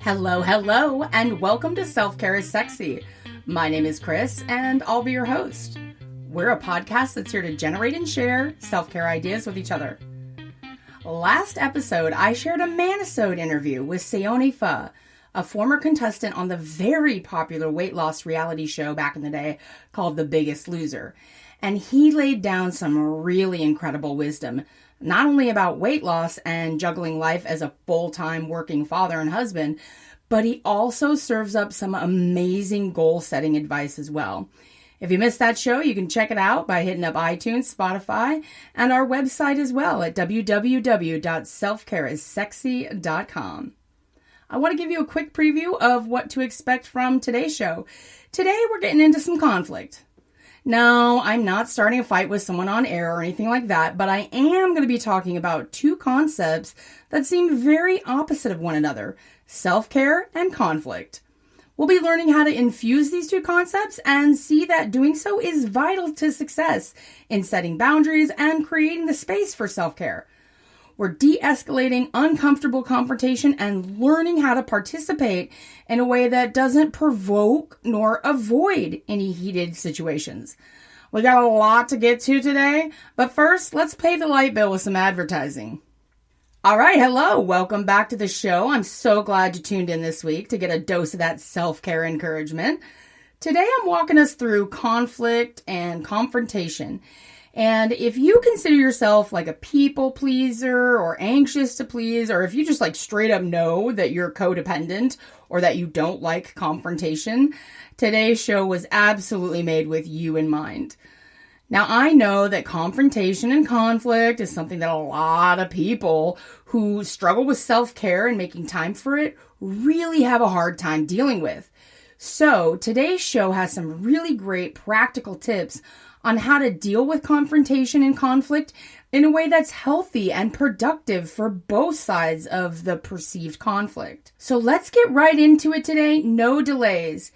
Hello, hello, and welcome to Self-Care is Sexy. My name is Chris, and I'll be your host. We're a podcast that's here to generate and share self-care ideas with each other. Last episode, I shared a Manisode interview with Seone Pha, a former contestant on the very popular weight loss reality show back in the day called The Biggest Loser. And he laid down some really incredible wisdom, not only about weight loss and juggling life as a full-time working father and husband, but he also serves up some amazing goal-setting advice as well. If you missed that show, you can check it out by hitting up iTunes, Spotify, and our website as well at www.selfcareissexy.com. I want to give you a quick preview of what to expect from today's show. Today, we're getting into some conflict. No, I'm not starting a fight with someone on air or anything like that, but I am going to be talking about two concepts that seem very opposite of one another, self-care and conflict. We'll be learning how to infuse these two concepts and see that doing so is vital to success in setting boundaries and creating the space for self-care. We're de-escalating uncomfortable confrontation and learning how to participate in a way that doesn't provoke nor avoid any heated situations. We got a lot to get to today, but first, let's pay the light bill with some advertising. All right, hello, welcome back to the show. I'm so glad you tuned in this week to get a dose of that self-care encouragement. Today, I'm walking us through conflict and confrontation. And if you consider yourself like a people pleaser or anxious to please, or if you just like straight up know that you're codependent or that you don't like confrontation, today's show was absolutely made with you in mind. Now, I know that confrontation and conflict is something that a lot of people who struggle with self-care and making time for it really have a hard time dealing with. So today's show has some really great practical tips on how to deal with confrontation and conflict in a way that's healthy and productive for both sides of the perceived conflict. So let's get right into it today, no delays.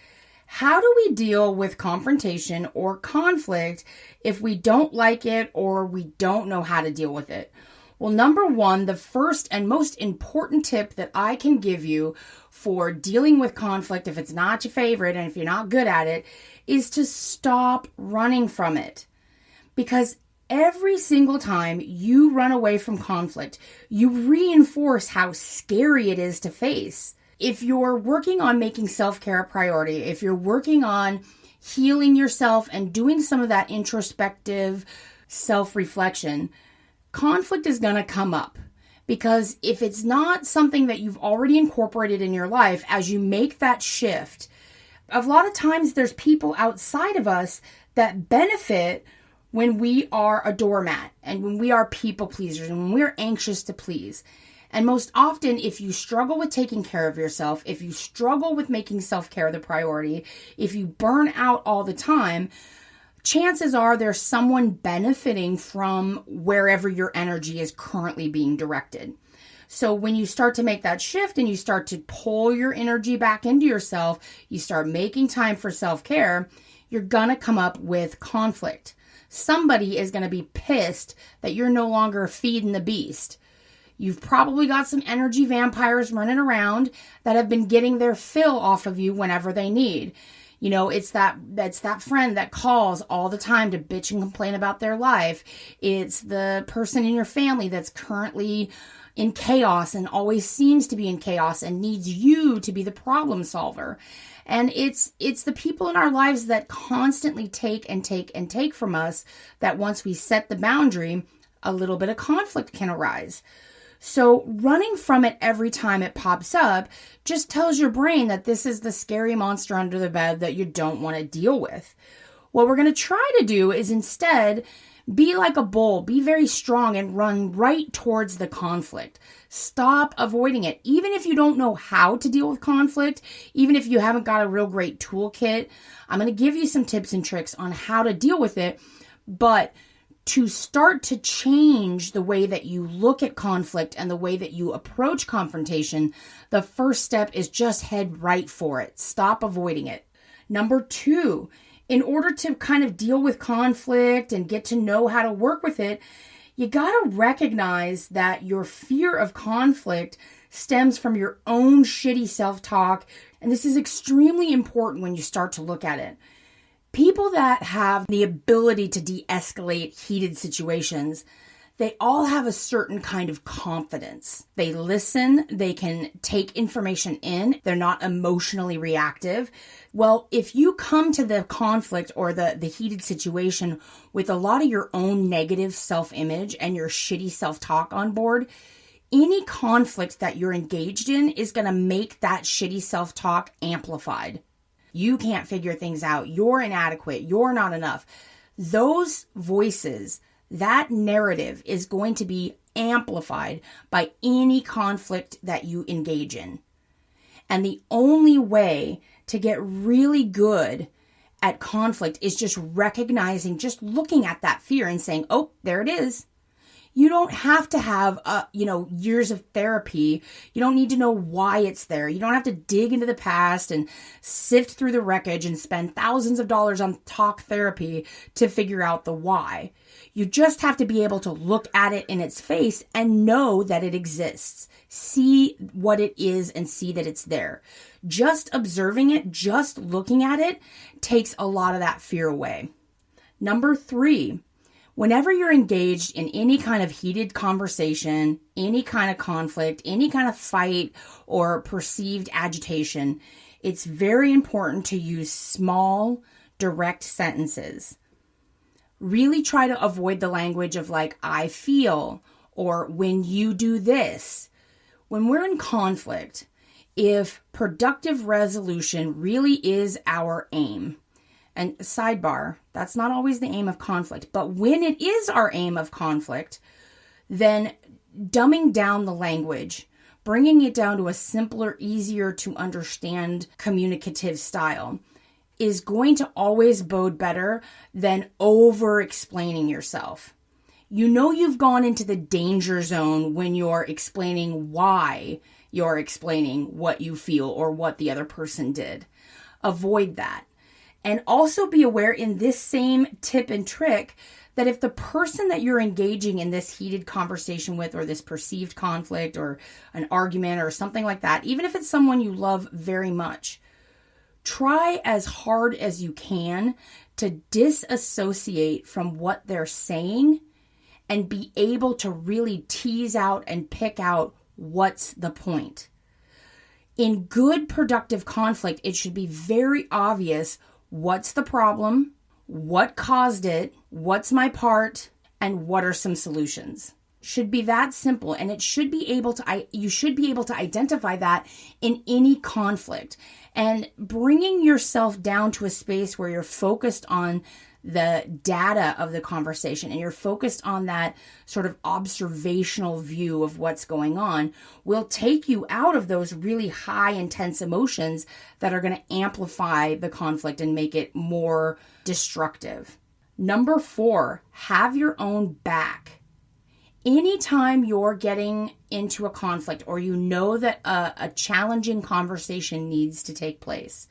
How do we deal with confrontation or conflict if we don't like it or we don't know how to deal with it? Well, number one, the first and most important tip that I can give you for dealing with conflict, if it's not your favorite and if you're not good at it, is to stop running from it. Because every single time you run away from conflict, you reinforce how scary it is to face. If you're working on making self-care a priority, if you're working on healing yourself and doing some of that introspective self-reflection, conflict is going to come up. Because if it's not something that you've already incorporated in your life, as you make that shift, a lot of times there's people outside of us that benefit when we are a doormat and when we are people pleasers and when we're anxious to please. And most often, if you struggle with taking care of yourself, if you struggle with making self-care the priority, if you burn out all the time, chances are there's someone benefiting from wherever your energy is currently being directed. So when you start to make that shift and you start to pull your energy back into yourself, you start making time for self-care, you're going to come up with conflict. Somebody is going to be pissed that you're no longer feeding the beast. You've probably got some energy vampires running around that have been getting their fill off of you whenever they need. You know, it's that friend that calls all the time to bitch and complain about their life. It's the person in your family that's currently in chaos and always seems to be in chaos and needs you to be the problem solver. And it's the people in our lives that constantly take and take and take from us that once we set the boundary, a little bit of conflict can arise. So running from it every time it pops up just tells your brain that this is the scary monster under the bed that you don't want to deal with. What we're going to try to do is instead be like a bull, be very strong and run right towards the conflict. Stop avoiding it. Even if you don't know how to deal with conflict, even if you haven't got a real great toolkit, I'm going to give you some tips and tricks on how to deal with it. But to start to change the way that you look at conflict and the way that you approach confrontation, the first step is just head right for it. Stop avoiding it. Number two, in order to kind of deal with conflict and get to know how to work with it, You gotta recognize that your fear of conflict stems from your own shitty self-talk, and this is extremely important when you start to look at it. People that have the ability to de-escalate heated situations, they all have a certain kind of confidence. They listen, they can take information in, they're not emotionally reactive. Well, if you come to the conflict or the heated situation with a lot of your own negative self-image and your shitty self-talk on board, any conflict that you're engaged in is going to make that shitty self-talk amplified. You can't figure things out. You're inadequate. You're not enough. Those voices, that narrative is going to be amplified by any conflict that you engage in. And the only way to get really good at conflict is just recognizing, just looking at that fear and saying, oh, there it is. You don't have to have, years of therapy. You don't need to know why it's there. You don't have to dig into the past and sift through the wreckage and spend thousands of dollars on talk therapy to figure out the why. You just have to be able to look at it in its face and know that it exists. See what it is and see that it's there. Just observing it, just looking at it takes a lot of that fear away. Number 3. Whenever you're engaged in any kind of heated conversation, any kind of conflict, any kind of fight or perceived agitation, it's very important to use small, direct sentences. Really try to avoid the language of like, I feel, or when you do this. When we're in conflict, if productive resolution really is our aim, and sidebar, that's not always the aim of conflict, but when it is our aim of conflict, then dumbing down the language, bringing it down to a simpler, easier to understand communicative style is going to always bode better than over-explaining yourself. You know you've gone into the danger zone when you're explaining why you're explaining what you feel or what the other person did. Avoid that. And also be aware in this same tip and trick that if the person that you're engaging in this heated conversation with or this perceived conflict or an argument or something like that, even if it's someone you love very much, try as hard as you can to disassociate from what they're saying and be able to really tease out and pick out what's the point. In good, productive conflict, it should be very obvious what's the problem, what caused it, what's my part, and what are some solutions. Should be that simple, and it should be able to, you should be able to identify that in any conflict. And bringing yourself down to a space where you're focused on the data of the conversation and you're focused on that sort of observational view of what's going on will take you out of those really high intense emotions that are going to amplify the conflict and make it more destructive. Number 4, have your own back. Anytime you're getting into a conflict or you know that a challenging conversation needs to take place,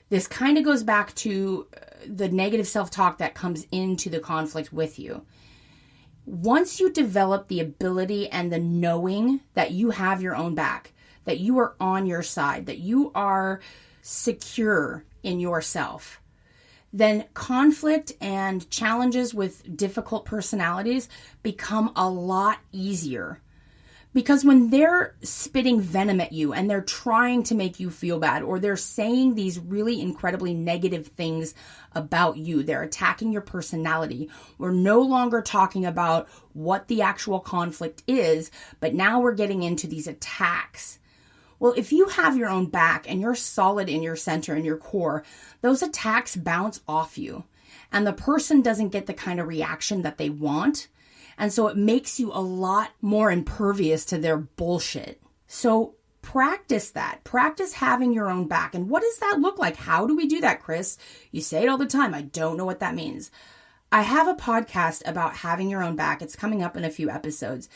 this kind of goes back to the negative self-talk that comes into the conflict with you. Once you develop the ability and the knowing that you have your own back, that you are on your side, that you are secure in yourself, then conflict and challenges with difficult personalities become a lot easier. Because when they're spitting venom at you and they're trying to make you feel bad or they're saying these really incredibly negative things about you, they're attacking your personality. We're no longer talking about what the actual conflict is, but now we're getting into these attacks. Well, if you have your own back and you're solid in your center and your core, those attacks bounce off you and the person doesn't get the kind of reaction that they want. And so it makes you a lot more impervious to their bullshit. So practice that. Practice having your own back. And what does that look like? How do we do that, Chris? You say it all the time. I don't know what that means. I have a podcast about having your own back. It's coming up in a few episodes.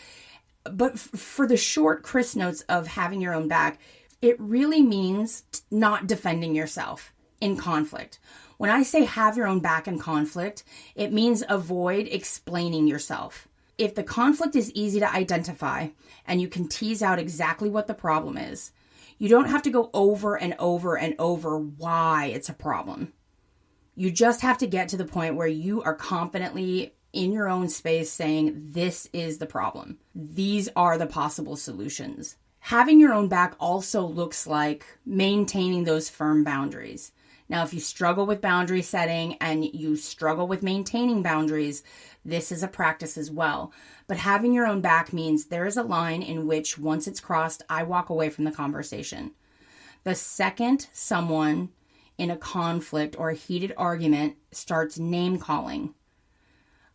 But for the short Chris notes of having your own back, it really means not defending yourself in conflict. When I say have your own back in conflict, it means avoid explaining yourself. if the conflict is easy to identify and you can tease out exactly what the problem is, you don't have to go over and over and over why it's a problem. You just have to get to the point where you are confidently in your own space saying, this is the problem. These are the possible solutions. Having your own back also looks like maintaining those firm boundaries. Now, if you struggle with boundary setting and you struggle with maintaining boundaries, this is a practice as well. But having your own back means there is a line in which once it's crossed, I walk away from the conversation. The second someone in a conflict or a heated argument starts name calling,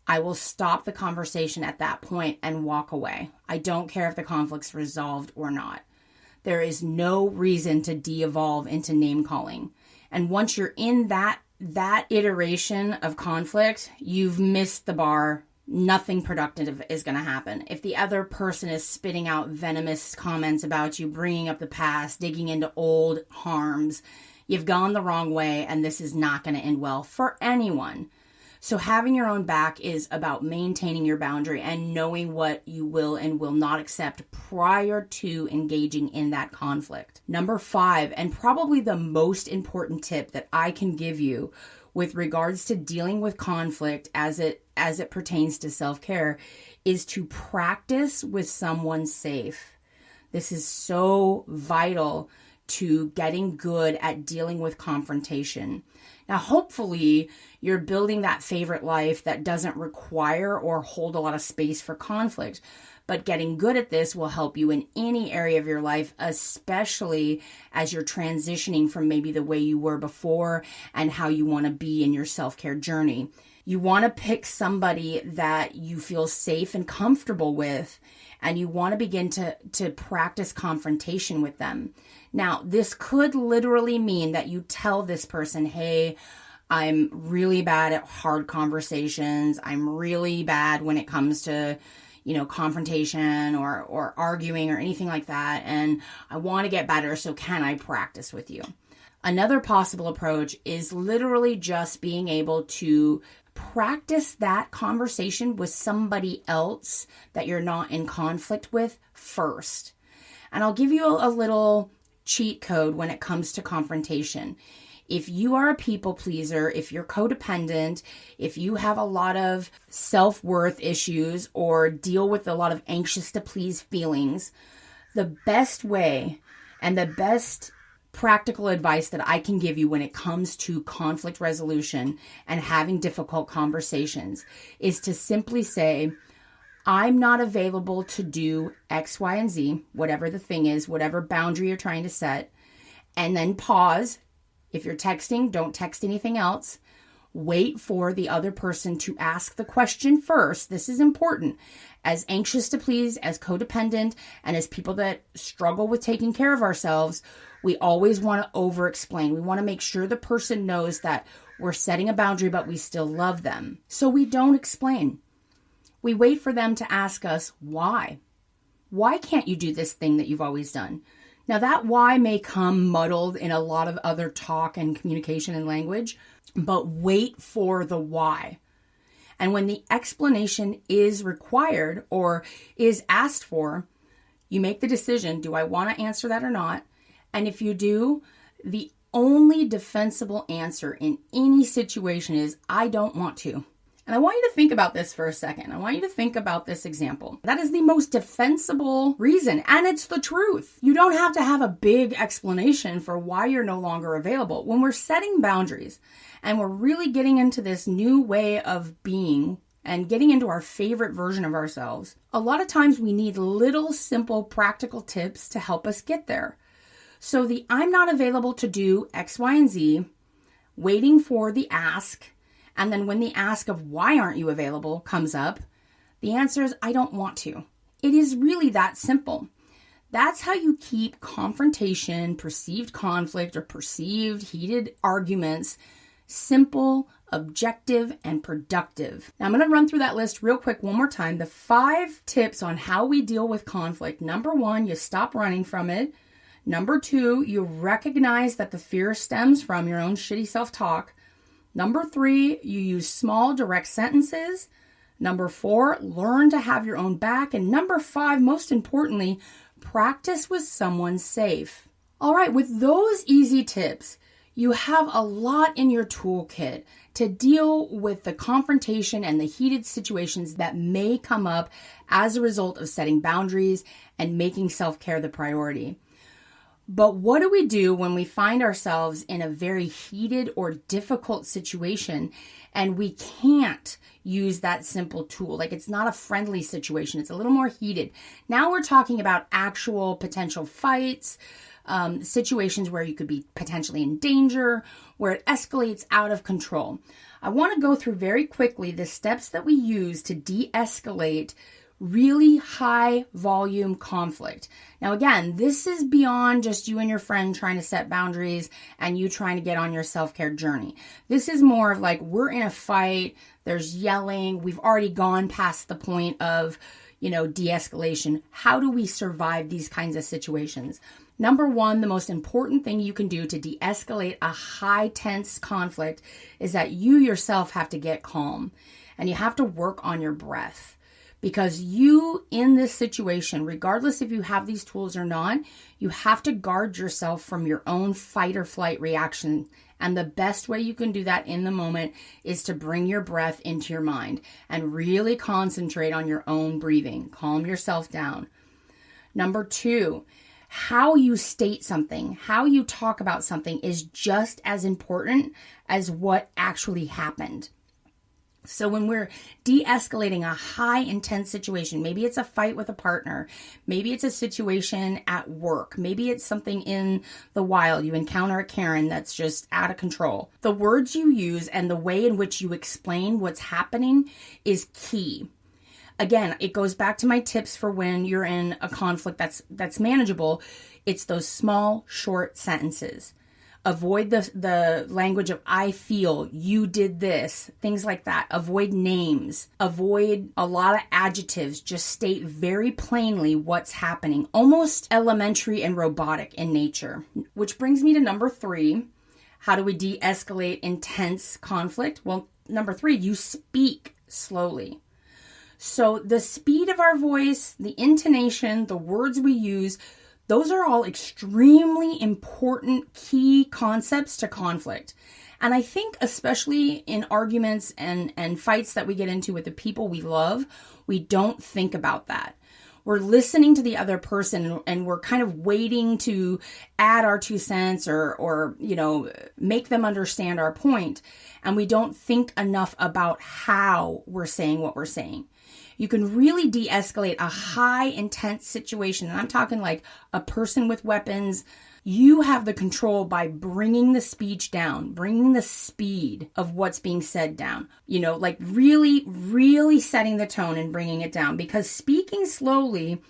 I will stop the conversation at that point and walk away. I don't care if the conflict's resolved or not. There is no reason to de-evolve into name calling. And once you're in that iteration of conflict, you've missed the bar. Nothing productive is going to happen. If the other person is spitting out venomous comments about you, bringing up the past, digging into old harms, you've gone the wrong way, and this is not going to end well for anyone. So having your own back is about maintaining your boundary and knowing what you will and will not accept prior to engaging in that conflict. Number 5, and probably the most important tip that I can give you with regards to dealing with conflict as it pertains to self-care, is to practice with someone safe. This is so vital to getting good at dealing with confrontation. Now, hopefully, you're building that favorite life that doesn't require or hold a lot of space for conflict. But getting good at this will help you in any area of your life, especially as you're transitioning from maybe the way you were before and how you want to be in your self-care journey. You want to pick somebody that you feel safe and comfortable with, and you want to begin to practice confrontation with them. Now, this could literally mean that you tell this person, hey, I'm really bad at hard conversations. I'm really bad when it comes to, confrontation or arguing or anything like that. And I want to get better. So can I practice with you? Another possible approach is literally just being able to practice that conversation with somebody else that you're not in conflict with first. And I'll give you a little cheat code when it comes to confrontation. If you are a people pleaser, if you're codependent, if you have a lot of self-worth issues or deal with a lot of anxious to please feelings, the best way and the best practical advice that I can give you when it comes to conflict resolution and having difficult conversations is to simply say, I'm not available to do X, Y, and Z, whatever the thing is, whatever boundary you're trying to set, and then pause. If you're texting, don't text anything else. Wait for the other person to ask the question first. This is important. As anxious to please, as codependent, and as people that struggle with taking care of ourselves, we always want to over-explain. We want to make sure the person knows that we're setting a boundary, but we still love them. So we don't explain. We wait for them to ask us why. Why can't you do this thing that you've always done? Now that why may come muddled in a lot of other talk and communication and language, but wait for the why. And when the explanation is required or is asked for, you make the decision, do I want to answer that or not? And if you do, the only defensible answer in any situation is, I don't want to. And I want you to think about this for a second. I want you to think about this example. That is the most defensible reason, and it's the truth. You don't have to have a big explanation for why you're no longer available. When we're setting boundaries and we're really getting into this new way of being and getting into our favorite version of ourselves, a lot of times we need little, simple, practical tips to help us get there. So the I'm not available to do X, Y, and Z, waiting for the ask, and then when the ask of why aren't you available comes up, the answer is I don't want to. It is really that simple. That's how you keep confrontation, perceived conflict, or perceived heated arguments simple, objective, and productive. Now I'm going to run through that list real quick one more time. The 5 tips on how we deal with conflict. Number 1, you stop running from it. Number 2, you recognize that the fear stems from your own shitty self-talk. Number 3, you use small, direct sentences. Number 4, learn to have your own back. And number 5, most importantly, practice with someone safe. All right, with those easy tips, you have a lot in your toolkit to deal with the confrontation and the heated situations that may come up as a result of setting boundaries and making self-care the priority. But what do we do when we find ourselves in a very heated or difficult situation and we can't use that simple tool? Like, it's not a friendly situation. It's a little more heated. Now we're talking about actual potential fights, situations where you could be potentially in danger, where it escalates out of control. I want to go through very quickly the steps that we use to de-escalate really high volume conflict. Now, again, this is beyond just you and your friend trying to set boundaries and you trying to get on your self-care journey. This is more of like, we're in a fight, there's yelling, we've already gone past the point of, de-escalation. How do we survive these kinds of situations? Number 1, the most important thing you can do to de-escalate a high tense conflict is that you yourself have to get calm and you have to work on your breath. Because you, in this situation, regardless if you have these tools or not, you have to guard yourself from your own fight or flight reaction. And the best way you can do that in the moment is to bring your breath into your mind and really concentrate on your own breathing. Calm yourself down. Number 2, how you state something, how you talk about something is just as important as what actually happened. So when we're de-escalating a high intense situation, maybe it's a fight with a partner, maybe it's a situation at work, maybe it's something in the wild, you encounter a Karen that's just out of control. The words you use and the way in which you explain what's happening is key. Again, it goes back to my tips for when you're in a conflict that's manageable. It's those small, short sentences. Avoid the language of I feel, you did this, things like that. Avoid names. Avoid a lot of adjectives. Just state very plainly what's happening. Almost elementary and robotic in nature. Which brings me to number 3. How do we de-escalate intense conflict? Well, number 3, you speak slowly. So the speed of our voice, the intonation, the words we use, those are all extremely important key concepts to conflict. And I think especially in arguments and fights that we get into with the people we love, we don't think about that. We're listening to the other person and we're kind of waiting to add our 2 cents or make them understand our point. And we don't think enough about how we're saying what we're saying. You can really de-escalate a high intense situation. And I'm talking like a person with weapons. You have the control by bringing the speech down, bringing the speed of what's being said down, like really, really setting the tone and bringing it down, because speaking slowly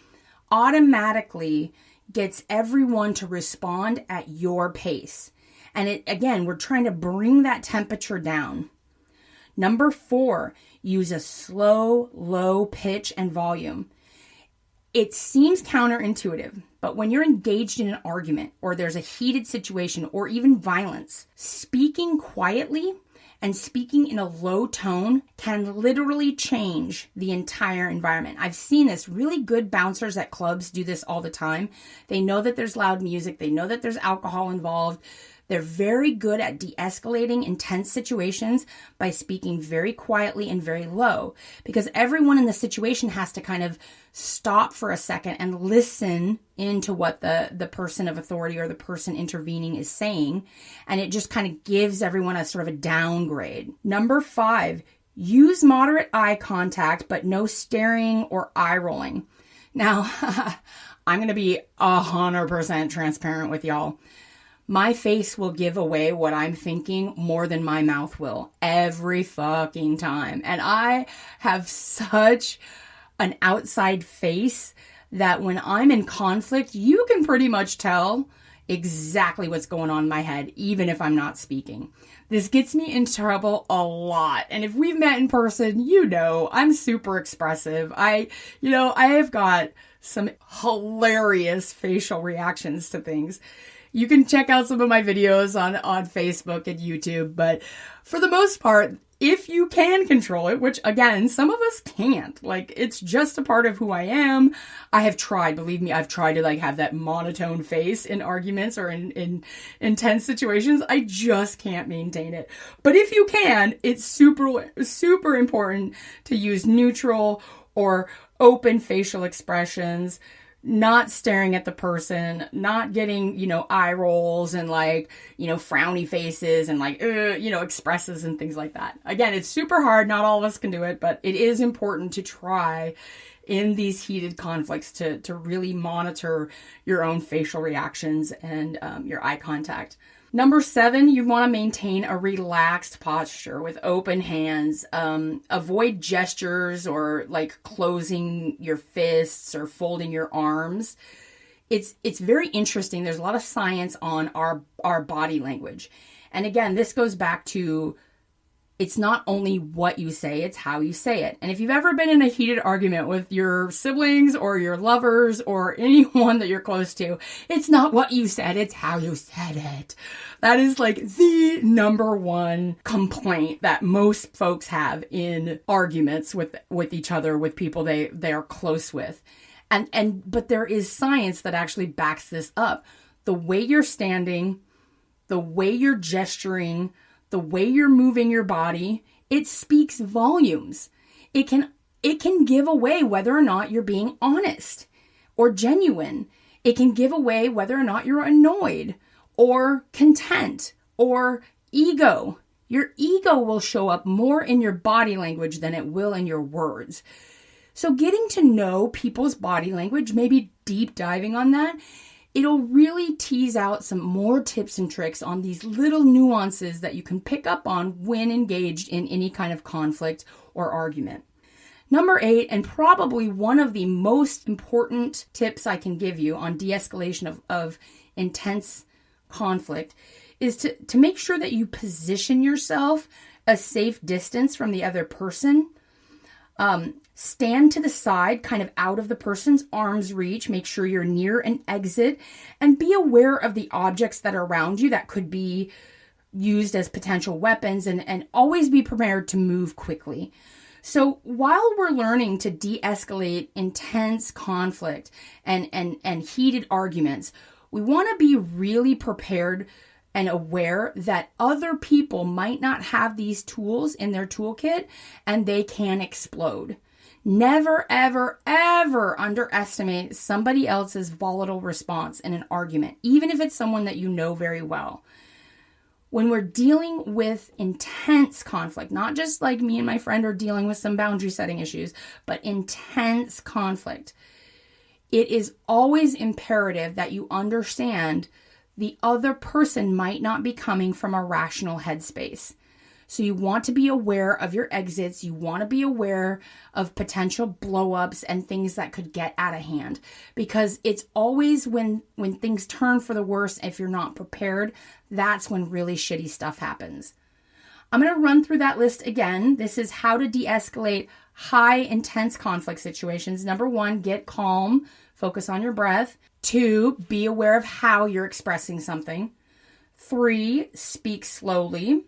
automatically gets everyone to respond at your pace. And we're trying to bring that temperature down. Number 4, use a slow, low pitch and volume. It seems counterintuitive, but when you're engaged in an argument or there's a heated situation or even violence, speaking quietly and speaking in a low tone can literally change the entire environment. I've seen this. Really good bouncers at clubs do this all the time. They know that there's loud music. They know that there's alcohol involved. They're very good at de-escalating intense situations by speaking very quietly and very low, because everyone in the situation has to kind of stop for a second and listen into what the person of authority or the person intervening is saying. And it just kind of gives everyone a sort of a downgrade. Number 5, use moderate eye contact, but no staring or eye rolling. Now, I'm going to be 100% transparent with y'all. My face will give away what I'm thinking more than my mouth will every fucking time. And I have such an outside face that when I'm in conflict, you can pretty much tell exactly what's going on in my head, even if I'm not speaking. This gets me in trouble a lot. And if we've met in person, I'm super expressive. I have got some hilarious facial reactions to things. You can check out some of my videos on Facebook and YouTube, but for the most part, if you can control it, which again, some of us can't, like, it's just a part of who I am. I have tried, believe me, I've tried to like have that monotone face in arguments or in intense situations. I just can't maintain it. But if you can, it's super important to use neutral or open facial expressions, not staring at the person, not getting, eye rolls and like, frowny faces and like, expresses and things like that. Again, it's super hard. Not all of us can do it, but it is important to try in these heated conflicts to really monitor your own facial reactions and your eye contact. Number 7, you want to maintain a relaxed posture with open hands. Avoid gestures or like closing your fists or folding your arms. It's very interesting. There's a lot of science on our body language. And again, this goes back to it's not only what you say, it's how you say it. And if you've ever been in a heated argument with your siblings or your lovers or anyone that you're close to, it's not what you said, it's how you said it. That is like the number one complaint that most folks have in arguments with each other, with people they are close with. But there is science that actually backs this up. The way you're standing, the way you're gesturing, the way you're moving your body, it speaks volumes. It can give away whether or not you're being honest or genuine. It can give away whether or not you're annoyed or content or ego. Your ego will show up more in your body language than it will in your words. So getting to know people's body language, maybe deep diving on that, it'll really tease out some more tips and tricks on these little nuances that you can pick up on when engaged in any kind of conflict or argument. Number 8, and probably one of the most important tips I can give you on de-escalation of intense conflict, is to make sure that you position yourself a safe distance from the other person. Stand to the side, kind of out of the person's arm's reach. Make sure you're near an exit and be aware of the objects that are around you that could be used as potential weapons, and always be prepared to move quickly. So while we're learning to de-escalate intense conflict and heated arguments, we want to be really prepared and aware that other people might not have these tools in their toolkit and they can explode. Never, ever, ever underestimate somebody else's volatile response in an argument, even if it's someone that you know very well. When we're dealing with intense conflict, not just like me and my friend are dealing with some boundary setting issues, but intense conflict, it is always imperative that you understand the other person might not be coming from a rational headspace. So you want to be aware of your exits. You want to be aware of potential blow-ups and things that could get out of hand. Because it's always when things turn for the worse, if you're not prepared, that's when really shitty stuff happens. I'm going to run through that list again. This is how to de-escalate high intense conflict situations. Number 1, get calm. Focus on your breath. 2, be aware of how you're expressing something. 3, speak slowly.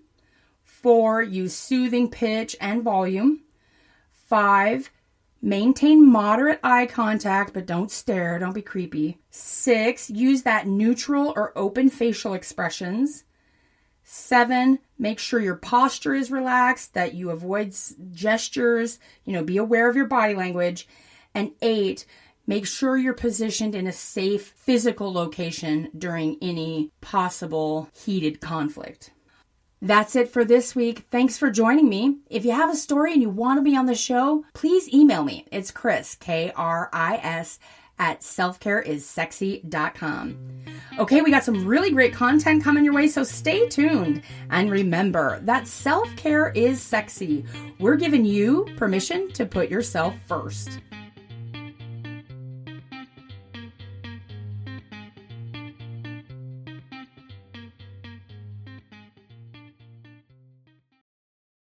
4, use soothing pitch and volume. 5, maintain moderate eye contact, but don't stare, don't be creepy. 6, use that neutral or open facial expressions. 7, make sure your posture is relaxed, that you avoid gestures, be aware of your body language. And 8, make sure you're positioned in a safe physical location during any possible heated conflict. That's it for this week. Thanks for joining me. If you have a story and you want to be on the show, please email me. It's Chris, Kris, at selfcareissexy.com. Okay, we got some really great content coming your way, so stay tuned. And remember that self-care is sexy. We're giving you permission to put yourself first.